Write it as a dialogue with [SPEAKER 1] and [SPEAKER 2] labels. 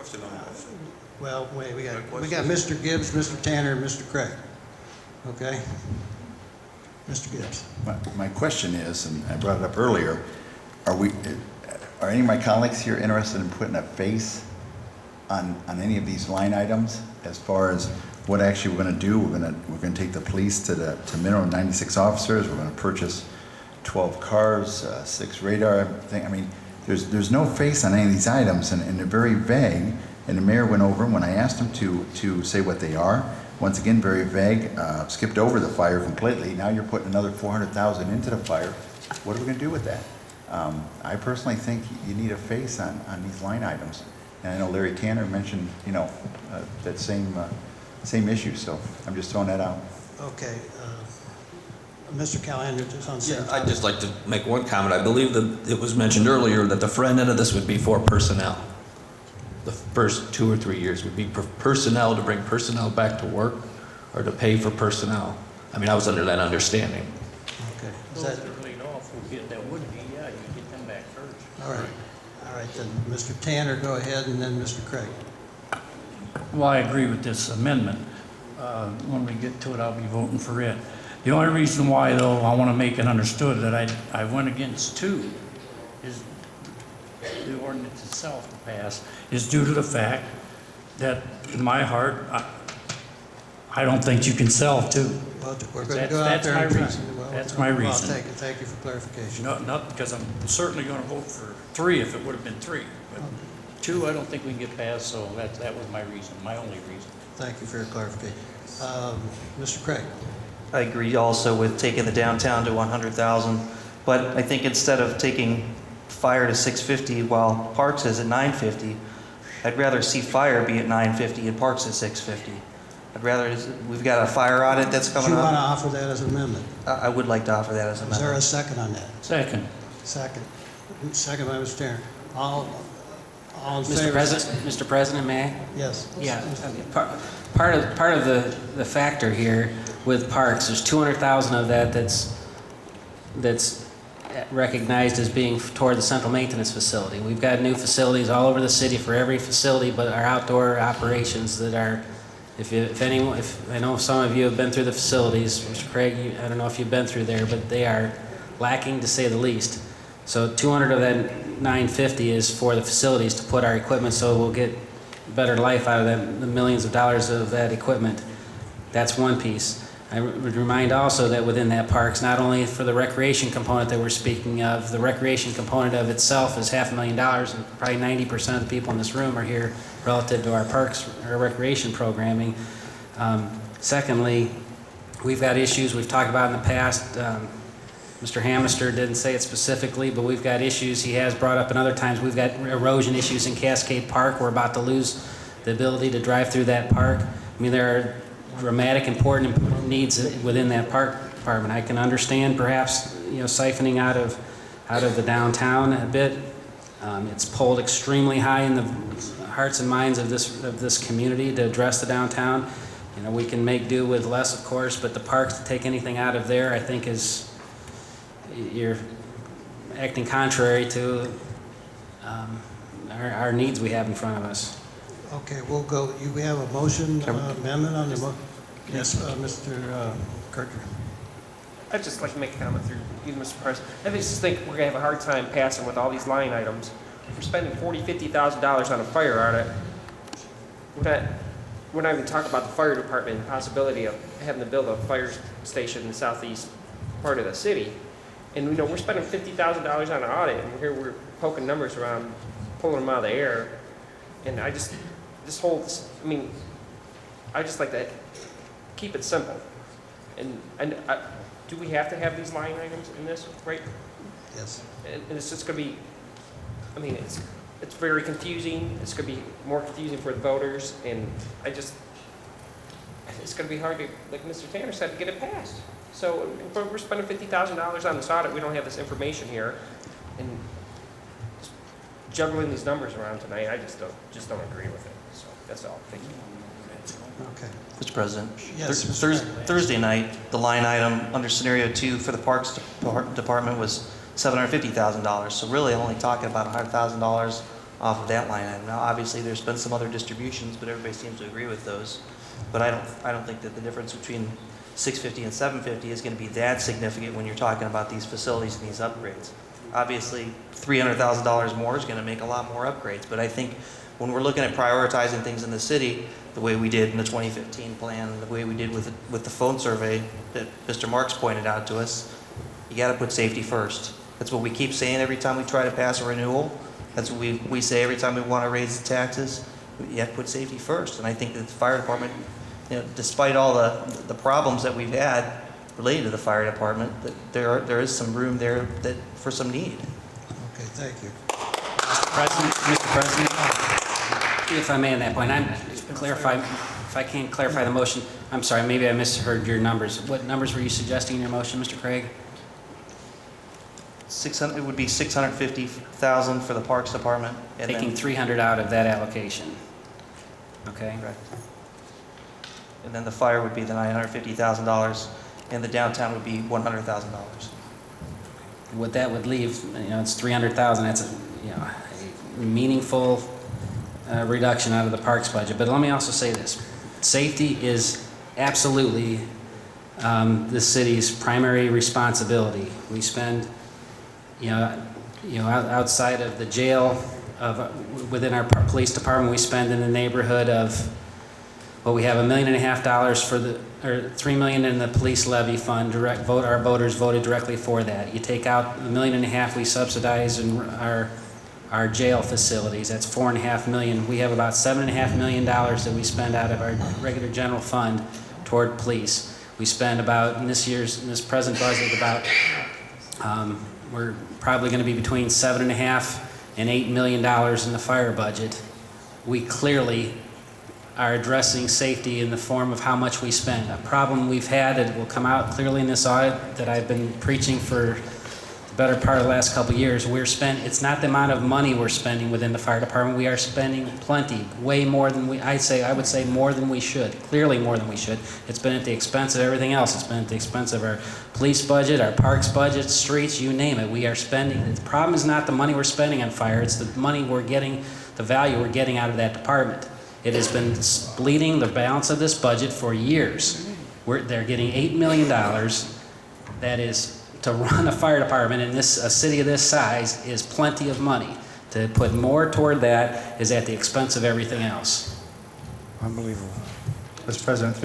[SPEAKER 1] question on the motion.
[SPEAKER 2] Well, wait, we got Mr. Gibbs, Mr. Tanner, and Mr. Craig. Okay? Mr. Gibbs.
[SPEAKER 3] My question is, and I brought it up earlier, are any of my colleagues here interested in putting a face on any of these line items as far as what actually we're going to do? We're going to take the police to minimum 96 officers. We're going to purchase 12 cars, 6 radar. I mean, there's no face on any of these items, and they're very vague. And the mayor went over them when I asked him to say what they are. Once again, very vague. Skipped over the fire completely. Now you're putting another $400,000 into the fire. What are we going to do with that? I personally think you need a face on these line items. And I know Larry Tanner mentioned, that same issue. So I'm just throwing that out.
[SPEAKER 2] Okay. Mr. Callahan, just on the same
[SPEAKER 4] Yeah,
[SPEAKER 2] topic.
[SPEAKER 4] I'd just like to make one comment. I believe that it was mentioned earlier that the front end of this would be for personnel. The first 2 or 3 years would be for personnel, to bring personnel back to work or to pay for personnel. I mean, I was under that understanding.
[SPEAKER 2] Okay. Is
[SPEAKER 5] Those
[SPEAKER 2] that,
[SPEAKER 5] that are laid off that would be, yeah, you get them back first.
[SPEAKER 2] all right. All right, then, Mr. Tanner, go ahead, and then Mr. Craig.
[SPEAKER 5] Well, I agree with this amendment. When we get to it, I'll be voting for it. The only reason why, though, I want to make it understood that I went against 2 is the ordinance itself to pass is due to the fact that in my heart, I don't think you can sell 2.
[SPEAKER 2] Well, we're going to go out
[SPEAKER 5] That's
[SPEAKER 2] there
[SPEAKER 5] my
[SPEAKER 2] and try.
[SPEAKER 5] reason.
[SPEAKER 2] Well,
[SPEAKER 5] That's my
[SPEAKER 2] well,
[SPEAKER 5] reason.
[SPEAKER 2] Thank you for clarification.
[SPEAKER 5] Not because I'm certainly going to vote for 3 if it would have been 3. But 2, I don't think we can get past, so that was my reason, my only reason.
[SPEAKER 2] Thank you for your clarification. Mr. Craig.
[SPEAKER 6] I agree also with taking the downtown to 100,000, but I think instead of taking fire to 650 while parks is at 950, I'd rather see fire be at 950 and parks at 650. We've got a fire audit that's
[SPEAKER 2] Do
[SPEAKER 6] coming
[SPEAKER 2] you want to
[SPEAKER 6] up.
[SPEAKER 2] offer that as an amendment?
[SPEAKER 6] I would like to offer that as an
[SPEAKER 2] Is there a
[SPEAKER 6] amendment.
[SPEAKER 2] second on that?
[SPEAKER 5] Second.
[SPEAKER 2] Second. Second by Mr. Tanner. All in
[SPEAKER 7] Mr.
[SPEAKER 2] favor?
[SPEAKER 7] Mr. President, may I?
[SPEAKER 2] Yes.
[SPEAKER 7] Yeah. Part of the factor here with parks, there's 200,000 of that that's recognized as being toward the central maintenance facility. We've got new facilities all over the city for every facility, but our outdoor operations that are, if I know some of you have been through the facilities, Mr. Craig, I don't know if you've been through there, but they are lacking to say the least. So 200 of that 950 is for the facilities to put our equipment so we'll get better life out of that, the millions of dollars of that equipment. That's one piece. I would remind also that within that parks, not only for the recreation component that we're speaking of, the recreation component of itself is $500,000, and probably 90% of the people in this room are here relative to our parks, our recreation programming. Secondly, we've got issues we've talked about in the past. Mr. Hamister didn't say it specifically, but we've got issues he has brought up in other times. We've got erosion issues in Cascade Park. We're about to lose the ability to drive through that park. I mean, there are dramatic, important needs within that park department. I can understand perhaps, siphoning out of the downtown a bit. It's pulled extremely high in the hearts and minds of this community to address the downtown. We can make do with less, of course, but the parks, to take anything out of there, I think you're acting contrary to our needs we have in front of us.
[SPEAKER 2] Okay, we'll go. We have a motion amendment on the motion. Yes, Mr. Kircher.
[SPEAKER 8] I'd just like to make a comment through you, Mr. President. I just think we're going to have a hard time passing with all these line items. We're spending $40,000, $50,000 on a fire audit. We're not even talking about the fire department and the possibility of having to build a fire station in the southeast part of the city. And we're spending $50,000 on an audit, and here we're poking numbers around, pulling them out of the air. And I just like to keep it simple. And do we have to have these line items in this, right?
[SPEAKER 2] Yes.
[SPEAKER 8] And it's just going to be, it's very confusing. It's going to be more confusing for the voters, and it's going to be hard to, like Mr. Tanner said, to get it passed. So we're spending $50,000 on this audit. We don't have this information here, and juggling these numbers around tonight, I just don't agree with it. So that's all. Thank you.
[SPEAKER 2] Okay.
[SPEAKER 6] Mr. President,
[SPEAKER 2] Yes,
[SPEAKER 6] Thursday night, the line item under scenario 2 for the Parks Department was $750,000. So really only talking about $100,000 off of that line item. Now, obviously, there's been some other distributions, but everybody seems to agree with those. But I don't think that the difference between 650 and 750 is going to be that significant when you're talking about these facilities and these upgrades. Obviously, $300,000 more is going to make a lot more upgrades, but I think when we're looking at prioritizing things in the city, the way we did in the 2015 plan, and the way we did with the phone survey that Mr. Marks pointed out to us, you got to put safety first. That's what we keep saying every time we try to pass a renewal. That's what we say every time we want to raise the taxes. You have to put safety first. And I think that the fire department, despite all the problems that we've had related to the fire department, that there is some room there for some need.
[SPEAKER 2] Okay, thank you.
[SPEAKER 7] Mr. President, if I may at that point, if I can't clarify the motion, I'm sorry, maybe I misheard your numbers. What numbers were you suggesting in your motion, Mr. Craig?
[SPEAKER 6] It would be $650,000 for the Parks Department. And
[SPEAKER 7] Taking
[SPEAKER 6] then,
[SPEAKER 7] 300 out of that allocation. Okay?
[SPEAKER 6] correct. And then the fire would be the $950,000, and the downtown would be $100,000.
[SPEAKER 7] What that would leave, it's 300,000. That's a meaningful reduction out of the parks budget. But let me also say this: safety is absolutely the city's primary responsibility. We spend, outside of the jail, within our police department, we spend in the neighborhood of, we have $1.5 million or $3 million in the police levy fund. Our voters voted directly for that. You take out $1.5 million we subsidize in our jail facilities. That's $4.5 million. We have about $7.5 million that we spend out of our regular general fund toward police. We spend about, in this present budget, we're probably going to be between $7.5 and $8 million in the fire budget. We clearly are addressing safety in the form of how much we spend. A problem we've had that will come out clearly in this audit that I've been preaching for the better part of the last couple of years. It's not the amount of money we're spending within the fire department. We are spending plenty, way more than I would say more than we should, clearly more than we should. It's been at the expense of everything else. It's been at the expense of our police budget, our parks budget, streets, you name it. We are spending. The problem is not the money we're spending on fire. It's the money we're getting, the value we're getting out of that department. It has been bleeding the balance of this budget for years. They're getting $8 million. That is, to run a fire department in a city of this size is plenty of money. To put more toward that is at the expense of everything else.
[SPEAKER 1] Unbelievable. Mr. President, through you,